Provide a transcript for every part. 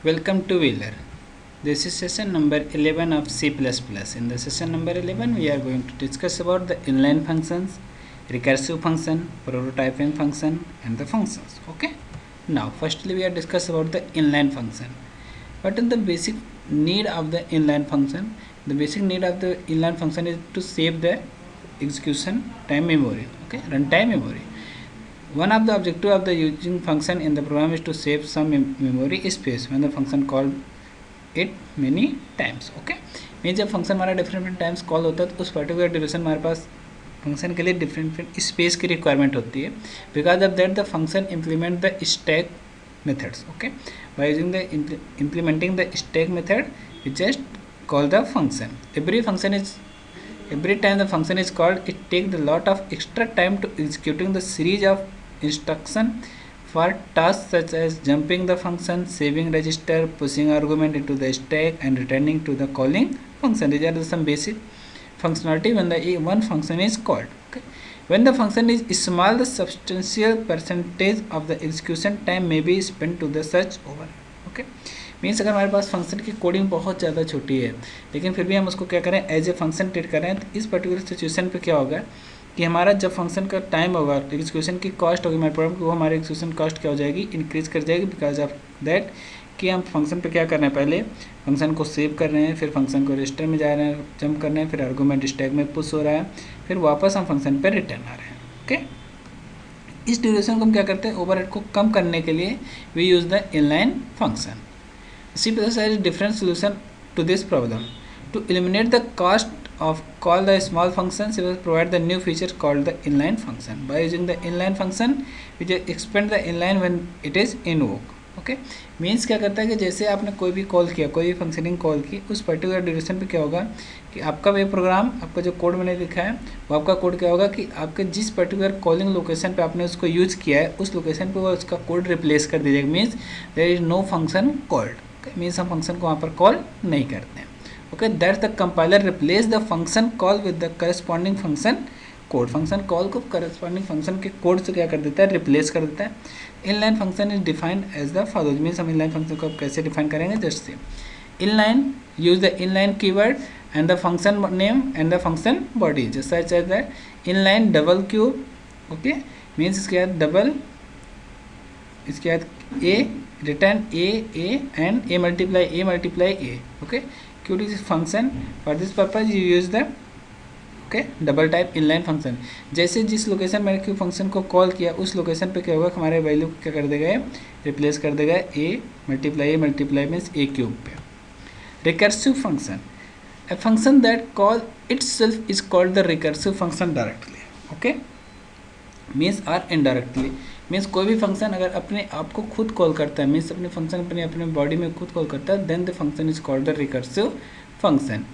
Welcome to Wheeler. This is session number 11 of C++. In the session number 11, we are going to discuss about the inline functions, recursive function, prototyping function, and the functions. Okay. Now, firstly, we are discuss about the inline function. What is the basic need of the inline function? The basic need of the inline function is to save the execution time memory. Okay, runtime memory. One of the objective of the using function in the program is to save some memory space when the function called it many times. Okay, mean जब function हमारा different times call होता है तो उस particular duration हमारे पास function के लिए different space की रिक्वायरमेंट होती है. Because of that the function implement the stack methods. Okay, by using the implementing the stack method we just call the function. Every time the function is called, it takes a lot of extra time to executing the series of instruction for tasks such as jumping the function, saving register, pushing argument into the stack, and returning to the calling function. These are some basic functionality when the one function is called. Okay. When the function is small, the substantial percentage of the execution time may be spent to the such over. Okay. Means अगर हमारे पास function की coding बहुत ज़्यादा छोटी है लेकिन फिर भी हम उसको क्या करें एज ए फंक्शन ट्रीट करें, तो इस पर्टिकुलर सिचुएशन पे क्या होगा कि हमारा जब फंक्शन का टाइम होगा एग्जीक्यूशन की कॉस्ट होगी हमारे प्रोग्राम की, वो हमारी एग्जीक्यूशन कॉस्ट क्या हो जाएगी, इंक्रीज कर जाएगी. बिकॉज ऑफ दैट कि हम फंक्शन पे क्या कर रहे हैं, पहले फंक्शन को सेव कर रहे हैं, फिर फंक्शन को रजिस्टर में जा रहे हैं, जंप कर रहे हैं, फिर आर्गूमेंट स्टैक में पुश हो रहा है, फिर वापस हम फंक्शन पर रिटर्न आ रहे हैं. ओके, इस ड्यूरेशन को हम क्या करते हैं, ओवरहेड को कम करने के लिए we use the inline function. C++ has a different solution to this problem. To eliminate the cost of call the small function, C++ provide the new feature called the inline function. By using the inline function, we just expand the inline when it is invoked. Okay, means क्या करता है कि जैसे आपने कोई भी call किया, कोई भी फंक्शनिंग कॉल की, उस पर्टिकुलर ड्यूरेशन पे क्या होगा कि आपका वे प्रोग्राम, आपका जो कोड मैंने लिखा है वो आपका कोड क्या होगा कि आपके जिस पर्टिकुलर कॉलिंग लोकेशन पे आपने उसको यूज़ किया है उस लोकेशन पे वो उसका कोड रिप्लेस कर दीजिएगा. Means there is no function called. Means हम फंक्शन को वहाँ पर कॉल नहीं करते हैं. Okay, that the compiler replace the function call with the corresponding function code. Function call को करस्पॉन्डिंग फंक्शन के कोड से क्या कर देता है, रिप्लेस कर देता है. Inline function is defined as the follows. Means हम इनलाइन फंक्शन को कैसे डिफाइन करेंगे, just say inline use the inline keyword and the function name and the function body just such as that inline double cube. Okay, means इसके बाद double, इसके बाद a return a and a multiply a. Okay, cute is function. For this purpose you use the double type inline function. जैसे जिस location मैंने Q function को call किया उस लोकेशन पे क्या होगा, हमारे वैल्यू को क्या कर देगा, रिप्लेस कर देगा a multiply means a cube पे. Recursive function, a function that call itself is called the recursive function directly. Okay, means or indirectly. Means कोई भी फंक्शन अगर अपने आप को खुद कॉल करता है, मीन्स अपने फंक्शन अपने बॉडी में खुद कॉल करता है, then the function is called the recursive function.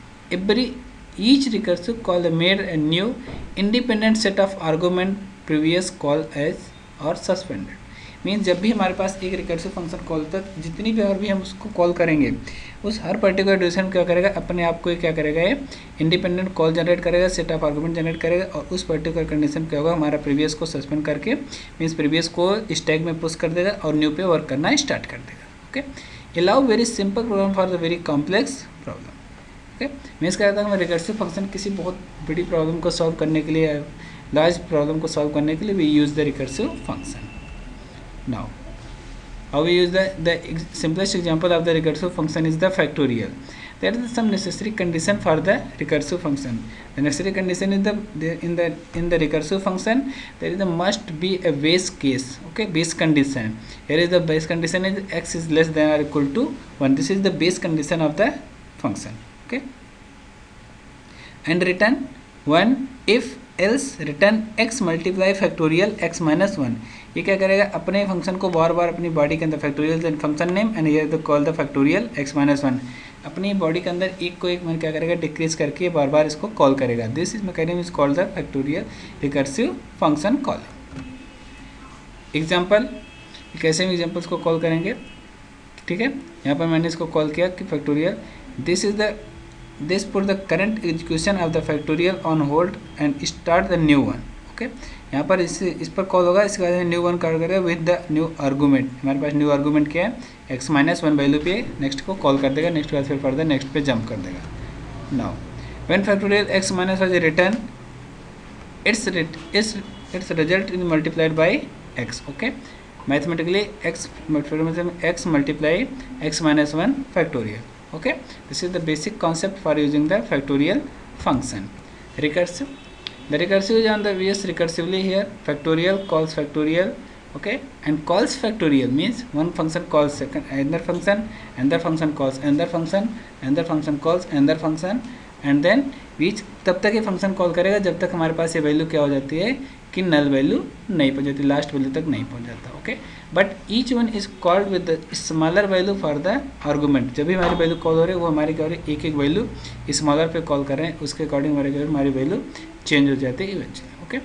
Each recursive call made a new independent set of argument previous call as or suspended. Means जब भी हमारे पास एक रिकर्सिव फंक्शन कॉल होता है, जितनी भी और भी हम उसको कॉल करेंगे उस हर पर्टिकुलर ड्यूरेशन क्या करेगा, अपने आप को क्या करेगा, ये इंडिपेंडेंट कॉल जनरेट करेगा, सेट ऑफ आर्गूमेंट जनरेट करेगा, और उस पर्टिकुलर कंडीशन क्या होगा, हमारा प्रीवियस को सस्पेंड करके मीन्स प्रीवियस को स्टैक में पुश कर देगा और न्यू पे वर्क करना स्टार्ट कर देगा. Okay, allow very simple program for the very complex problem. Okay, means क्या कहता है, रिकर्सिव फंक्शन किसी बहुत बड़ी प्रॉब्लम को सॉल्व करने के लिए, लार्ज प्रॉब्लम को सॉल्व करने के लिए we use the recursive function. Now how we use the simplest example of the recursive function is the factorial. There is some necessary condition for the recursive function. The necessary condition is in the recursive function there is a must be a base case. Okay, base condition. Here is the base condition is x is less than or equal to 1. This is the base condition of the function. Okay, and return 1 if else return x multiply factorial x minus 1. ये क्या करेगा, अपने function को बार बार अपनी body के अंदर factorial function name and ये the call the factorial x minus 1. अपनी बॉडी के अंदर एक को एक में क्या करेगा, डिक्रीज करके बार बार इसको कॉल करेगा. This is mechanism is called the factorial recursive function call. Example, कैसे हम एग्जाम्पल्स को कॉल करेंगे, ठीक है. यहाँ पर मैंने इसको कॉल किया कि factorial, this put the current execution of the factorial on hold and start the new one. Okay, यहाँ पर इस पर कॉल होगा, इसके बाद न्यू वन कॉल करेगा विद द न्यू आर्गूमेंट। हमारे पास न्यू आर्गूमेंट क्या है, x माइनस वन वैल्यू पे नेक्स्ट को कॉल कर देगा, नेक्स्ट के बाद फिर फर्दर नेक्स्ट पे जंप कर देगा। Now when factorial x minus was written its result is multiplied by x. Okay, mathematically x multiply x minus 1 factorial. Okay, this is the basic concept for using the factorial function. Recursive, the recursive is on the vs recursively here. Factorial calls factorial. Okay, and calls factorial means one function calls second another function, another function calls another function, another function calls another function, and then बीच तब तक ये function call करेगा जब तक हमारे पास ये value क्या हो जाती है कि नल वैल्यू नहीं पहुंच जाती, लास्ट वैल्यू तक नहीं पहुंच जाता। Okay, but each one is called with the smaller value for the argument. जब भी हमारी वैल्यू कॉल हो रही है वो हमारी क्या हो रही है, एक एक वैल्यू स्मॉलर पे कॉल कर रहे हैं, उसके अकॉर्डिंग हमारी वैल्यू चेंज हो जाती है eventually. Okay,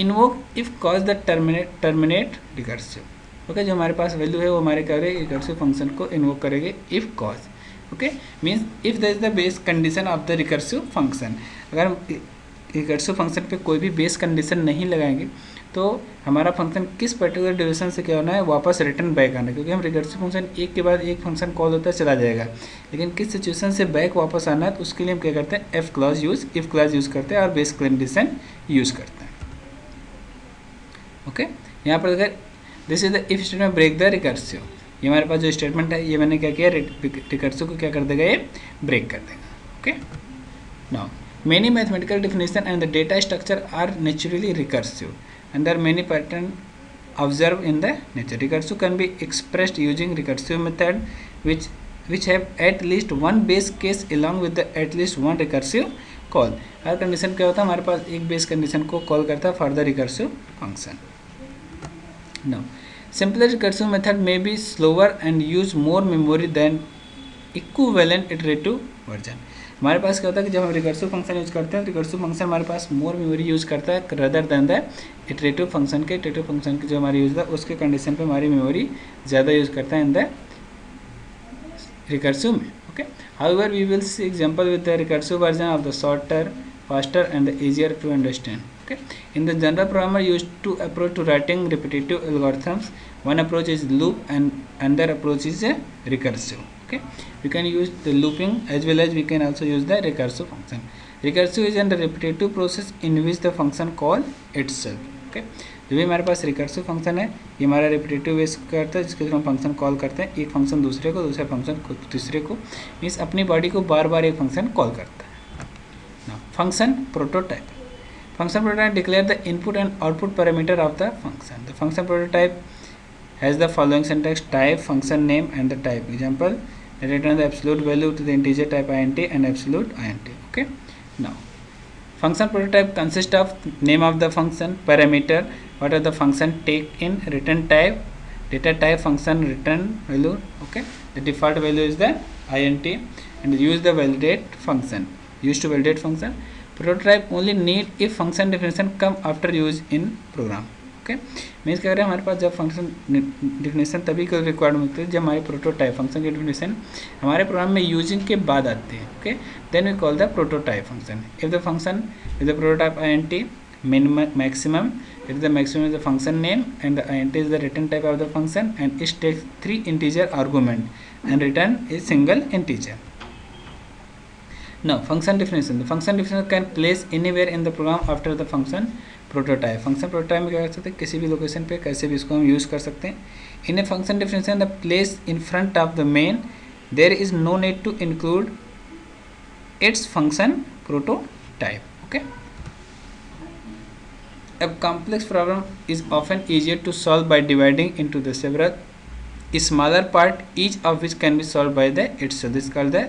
invoke if cause the terminate recursive. Okay, जो हमारे पास वैल्यू है वो हमारे क्या हो रही है, रिकर्सिव फंक्शन को इन्वोक करेंगे if cause. Okay, means if that is the base condition of the recursive function. अगर हम रिकर्सिव फंक्शन पे कोई भी बेस कंडीशन नहीं लगाएंगे तो हमारा फंक्शन किस पर्टिकुलर ड्यूरेशन से क्या होना है, वापस रिटर्न बैक आना है। क्योंकि हम रिकर्सिव फंक्शन एक के बाद एक फंक्शन कॉल होता है चला जाएगा, लेकिन किस सिचुएशन से बैक वापस आना है तो उसके लिए हम क्या करते हैं, इफ क्लॉज यूज़ करते हैं और बेस कंडीशन यूज़ करते हैं। ओके, यहाँ पर अगर this is the if statement break the recursive, ये हमारे पास जो स्टेटमेंट है ये मैंने क्या किया, रिकर्सिव को क्या कर देगा, ये ब्रेक कर देगा। Okay, now many mathematical definition and the data structure are naturally recursive and there many pattern observe in the nature. Recursive can be expressed using recursive method which have at least one base case along with the at least one recursive call। Her condition क्या होता है, हमारे पास एक base condition को call करता है for the recursive function. Now simpler recursive method may be slower and use more memory than equivalent iterative version। हमारे पास क्या होता है कि जब हम रिकर्सिव फंक्शन यूज़ करते हैं तो रिकर्सिव फंक्शन हमारे पास मोर मेमोरी यूज़ करता है rather than the iterative function के। इटरेटिव फंक्शन की जो हमारी यूज़ है उसके कंडीशन पे हमारी मेमोरी ज़्यादा यूज़ करता है इन द रिकर्सिव में। Okay, however we will see example with the recursive version of the shorter, faster and the easier to understand। Okay, in the general programmer used to approach to writing repetitive algorithms, one approach is loop and another approach is recursive। Okay, we can use the looping as well as we can also use the recursive function। Recursive is a repetitive process in which the function call itself। Okay, जो भी हमारे पास recursive function है ये हमारा repetitive वेस करता है जिसके थ्रू हम फंक्शन कॉल करते हैं, एक फंक्शन दूसरे को, दूसरे फंक्शन को तीसरे को, मीन्स अपनी बॉडी को बार बार एक फंक्शन कॉल करता है। Function prototype, function prototype declare the input and output parameter of the function। The function prototype has the following syntax: type, function name and the type। Example, return the absolute value to the integer type int and absolute int। Okay, now function prototype consists of name of the function, parameter, what are the function take in, return type, data type, function return value। Okay, the default value is the int and use the validate function, used to validate function। Prototype only need if function definition come after use in program. Okay, means क्या करें, हमारे पास जब function definition तभी को required मिलती है जब हमारे प्रोटोटाइप फंक्शन की डेफिनेशन हमारे प्रोग्राम में यूजिंग के बाद आती है। Okay, then we call the prototype function. If the function is the prototype int minimum maximum, if the maximum is the function name and the int is the return type of the function and it takes 3 integer argument and return is single integer। Now function definition, the function definition can place anywhere in the program after the function prototype। function prototype में क्या कर सकते हैं, किसी भी location पे कैसे भी इसको हम यूज़ कर सकते हैं। in a function definition the place in front of the main there is no need to include its function prototype। okay, a complex problem is often easier to solve by dividing into the several smaller part, each of which can be solved by the itself। this is called the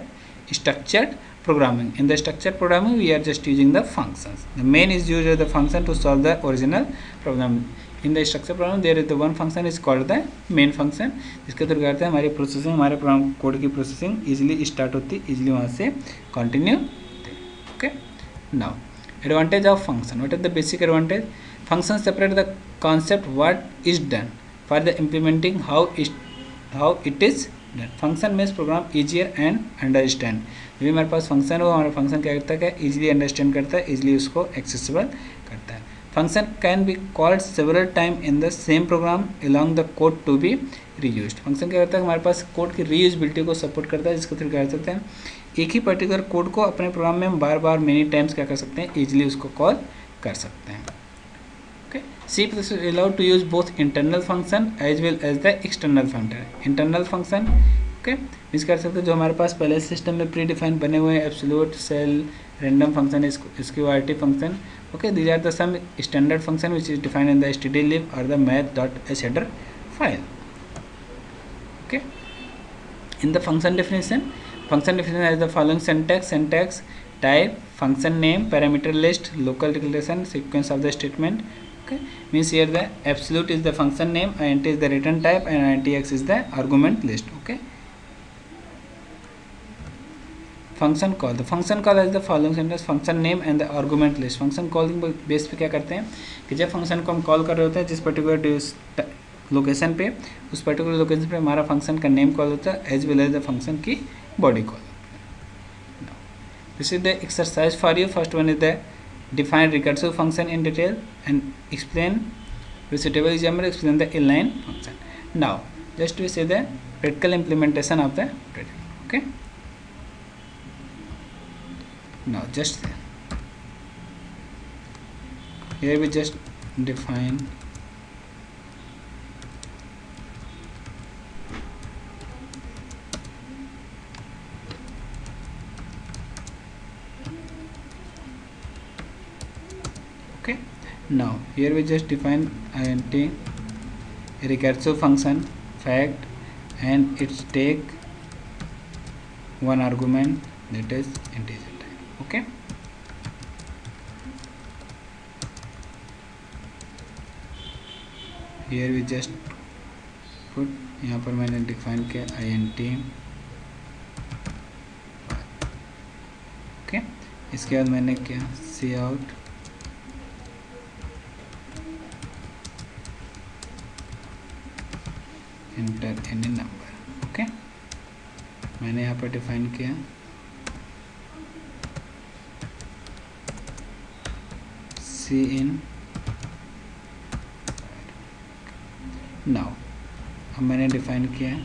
structured programming। in the structured programming we are just using the functions, the main is used as the function to solve the original problem। in the structured program there is the one function is called the main function, जिसके through करते हैं हमारी processing, हमारे program code की processing easily start होती है, easily वहाँ से कंटिन्यू होती है। Okay, now advantage of function, what is the basic advantage? function separate the concept what is done for the implementing how it is done। function makes program easier and understand। जो भी हमारे पास function हो, हमारा function क्या करता है, easily understand करता है, इजीली उसको एक्सेसिबल करता है। Function can be called several times in the same program along the code to be reused. Function क्या करता है, हमारे पास कोड की रीयूजबिलिटी को सपोर्ट करता है, जिसको थ्रू कर सकते हैं एक ही पर्टिकुलर कोड को अपने प्रोग्राम में हम बार बार मेनी टाइम्स क्या कर सकते हैं, ईजिली उसको कॉल कर सकते हैं. Okay, C plus is allowed to use both internal function as well as the external function. Internal function okay means कर सकते हैं जो हमारे पास पहले सिस्टम में प्री डिफाइन बने हुए हैं, absolute, ceil, random function, SQRT function. Okay, these are the some standard function which is defined in the stdlib or the math.h header file. Okay, in the function definition has the following syntax type, function name, parameter list, local declaration, sequence of the statement. Okay, means here the absolute is the function name, int is the return type, and intx is the argument list. Okay, function call, the function call as the following sentence, function name and the argument list. Function calling base पे क्या करते हैं कि जब function को हम call कर रहे होते हैं जिस पर्टिकुलर लोकेशन पे, उस पर्टिकुलर लोकेशन पे हमारा फंक्शन का नेम कॉल होता है as well as the function की body call. This is the exercise for you. First one is the define recursive function in detail and explain with suitable example, explain the inline function. Now just we say the practical implementation of the project. Okay, now just here we just define okay. Now here we just define int recursive function fact, and it's take one argument, that is integer type. Okay, here we just put, यहाँ पर मैंने define किया int. Okay, इसके बाद मैंने किया cout enter any number. Okay, मैंने यहाँ पर डिफाइन किया सी इन. नाउ अब मैंने डिफाइन किया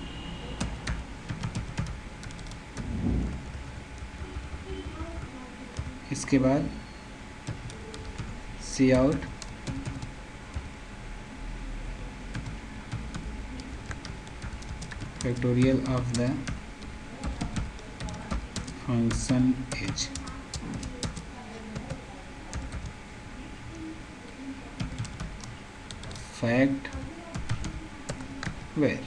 इसके बाद cout factorial of the function is fact where.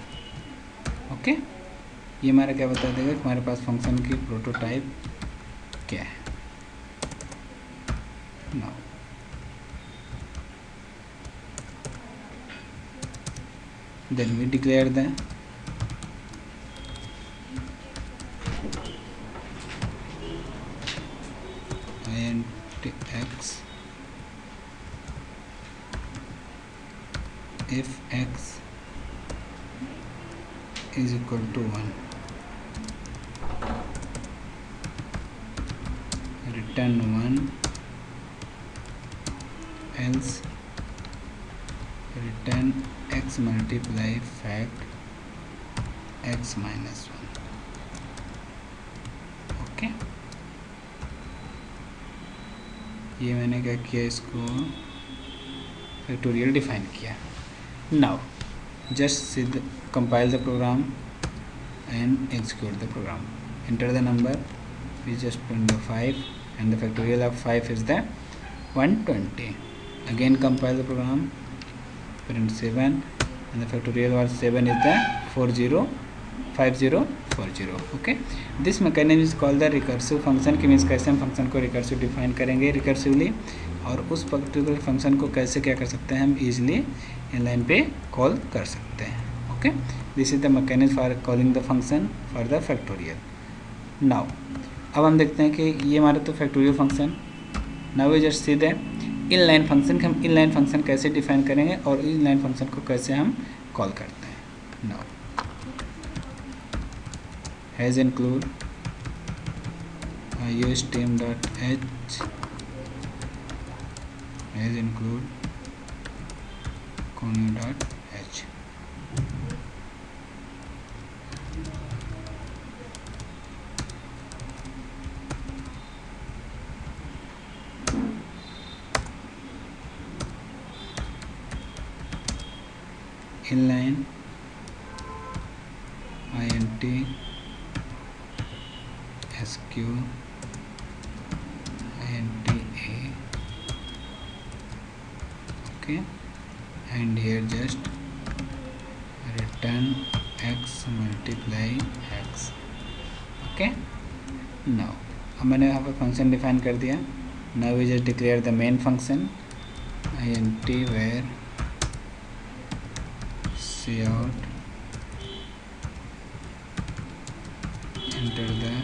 Okay, ये हमारा क्या बता देगा कि हमारे पास फंक्शन की प्रोटोटाइप क्या है. Now then we declare the x if x is equal to 1, return 1, else return x multiply fact x minus 1. Okay, ये मैंने क्या किया, इसको फैक्टोरियल डिफाइन किया. Now just compile the program and execute the program. Enter the number, we just print the 5 and the factorial of 5 is the 120. Again compile the program, print 7 and the factorial of 7 is the 405040. Okay, this mechanism is called the recursive function. कि means कैसे हम function को recursive define करेंगे recursively, और उस particular function को कैसे क्या कर सकते हैं हम इजीली इनलाइन पे कॉल कर सकते हैं. Okay, this is the mechanism for calling the function for the factorial. Now अब हम देखते हैं कि ये हमारा तो factorial function. Now we just see the inline function कि हम इनलाइन फंक्शन कैसे डिफाइन करेंगे और इनलाइन फंक्शन को कैसे हम कॉल करते हैं. Now has include iostem.h is include connew.h. inline int sq int a, okay, and here just return x multiply x, okay. now अब मैंने यहाँ पर फंक्शन डिफाइन कर दिया. Now we just declare the main function int where cout, enter the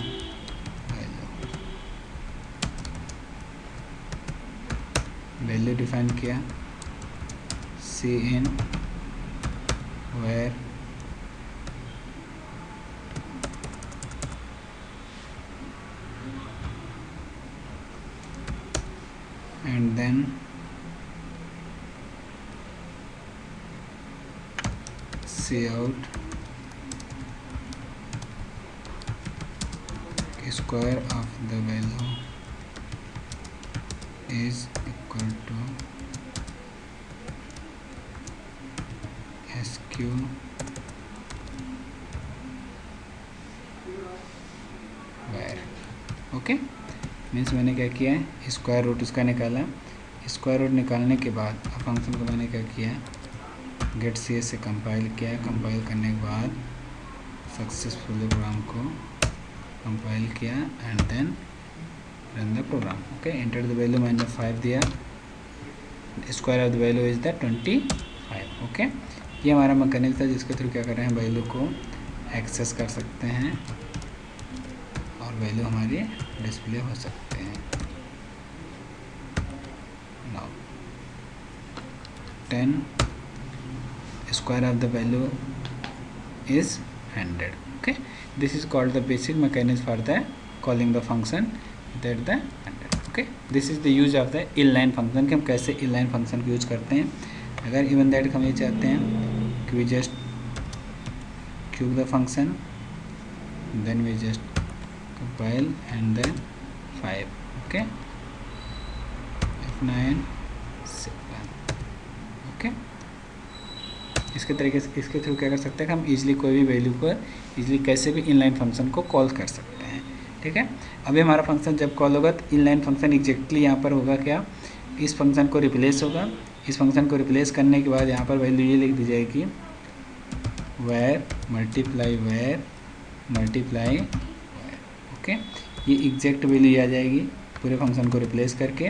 value define किया. cin where and then cout square of the value is equal to sq where, okay. Means मैंने क्या किया है, square root इसका निकाला. Square root निकालने के बाद अब फंक्शन को मैंने क्या किया, गेट सी से कंपाइल किया. कंपाइल करने के बाद सक्सेसफुली प्रोग्राम को कंपाइल किया and then run the program, okay. Enter the value मैंने 5 दिया. Square of the value is the 25, okay. ये हमारा मैकेनिज्म था जिसके थ्रू क्या कर रहे हैं, वैल्यू को एक्सेस कर सकते हैं और वैल्यू हमारी डिस्प्ले हो सकते हैं. Now 10 square of the value is 100, okay. This is called the basic mechanism for the calling the function that the 100, okay. This is the use of the inline function कि हम कैसे inline function को use करते हैं. अगर even that हम ये चाहते हैं कि we just cube the function, then we just compile and then 5, okay, F9 7, okay. इसके तरीके से इसके थ्रू क्या कर सकते हैं कि हम इजीली कोई भी वैल्यू पर इजीली कैसे भी इनलाइन फंक्शन को कॉल कर सकते हैं, ठीक है. अभी हमारा फंक्शन जब कॉल होगा तो इनलाइन फंक्शन एग्जैक्टली यहाँ पर होगा क्या, इस फंक्शन को रिप्लेस होगा. इस फंक्शन को रिप्लेस करने के बाद यहाँ पर वैल्यू ये लिख दी जाएगी वेयर मल्टीप्लाई, ओके. ये एग्जैक्ट वैल्यू आ जाएगी पूरे फंक्शन को रिप्लेस करके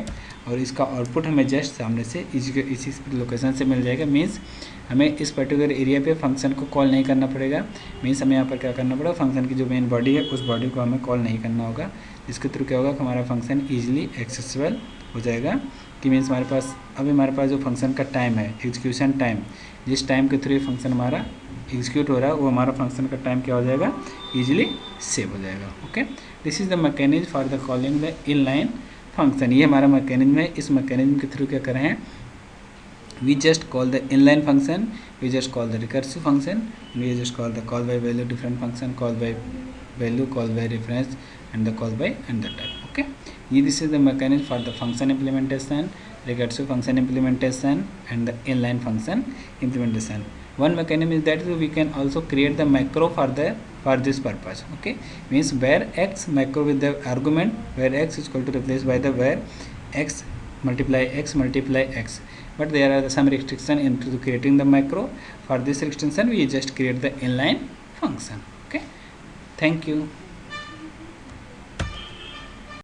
और इसका आउटपुट हमें जस्ट सामने से इसी लोकेशन से मिल जाएगा. मीन्स हमें इस पर्टिकुलर एरिया पे फंक्शन को कॉल नहीं करना पड़ेगा. मीन्स हमें यहाँ पर क्या करना पड़ेगा, फंक्शन की जो मेन बॉडी है उस बॉडी को हमें कॉल नहीं करना होगा. जिसके थ्रू क्या होगा कि हमारा फंक्शन ईजिली एक्सेसिबल हो जाएगा. कि मीन्स हमारे पास अभी हमारे पास जो फंक्शन का टाइम है, एग्जीक्यूशन टाइम, जिस टाइम के थ्रू फंक्शन हमारा एग्जीक्यूट हो रहा है वो हमारा फंक्शन का टाइम क्या हो जाएगा, ईजिली सेव हो जाएगा, okay. This is the mechanism for the calling the inline function. ये हमारा मैकेनिज्म है. इस मैकेनिज्म के थ्रू क्या कर रहे हैं, we just call the inline function, we just call the recursive function, we just call the call by value different function, call by value, call by reference and the call by and the type, okay. This is the mechanism for the function implementation, recursive function implementation and the inline function implementation. One mechanism is that we can also create the macro for this purpose, okay. Means where x macro with the argument where x is equal to replaced by the where x multiply x, but there are some restriction into creating the macro. For this restriction we just create the inline function, okay. Thank you.